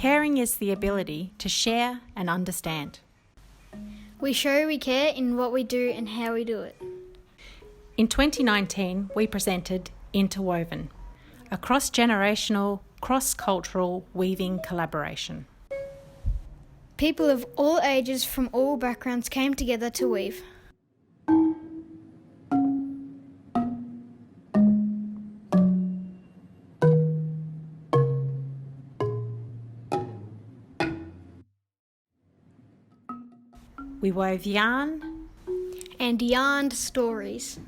Caring is the ability to share and understand. We show we care in what we do and how we do it. In 2019, we presented Interwoven, a cross-generational, cross-cultural weaving collaboration. People of all ages from all backgrounds came together to weave. We wove yarn And yarned stories.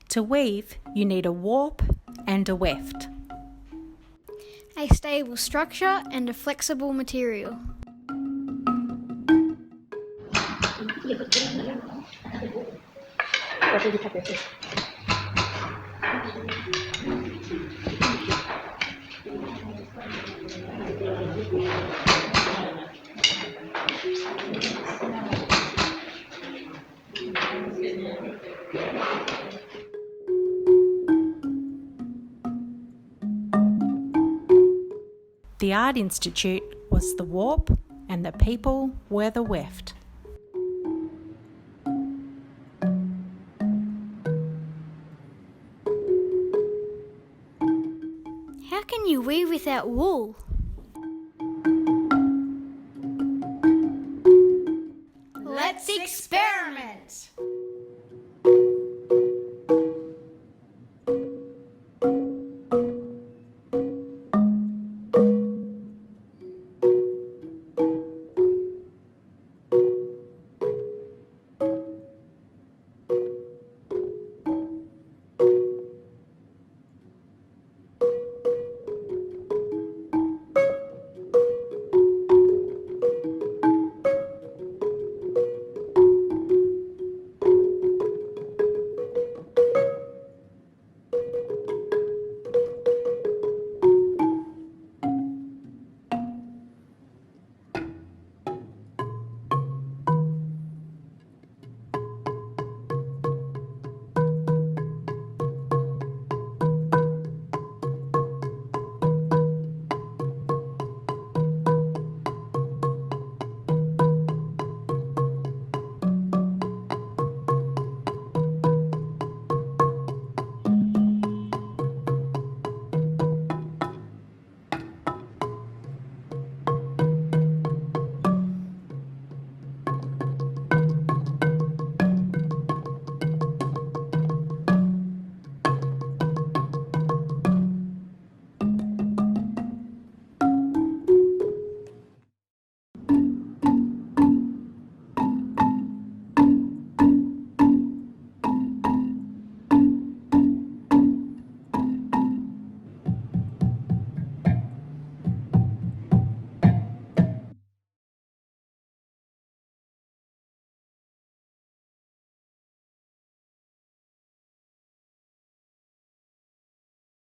To weave, you need a warp and a weft. A stable structure and a flexible material. The Art Institute was the warp and the people were the weft. How can you weave without wool?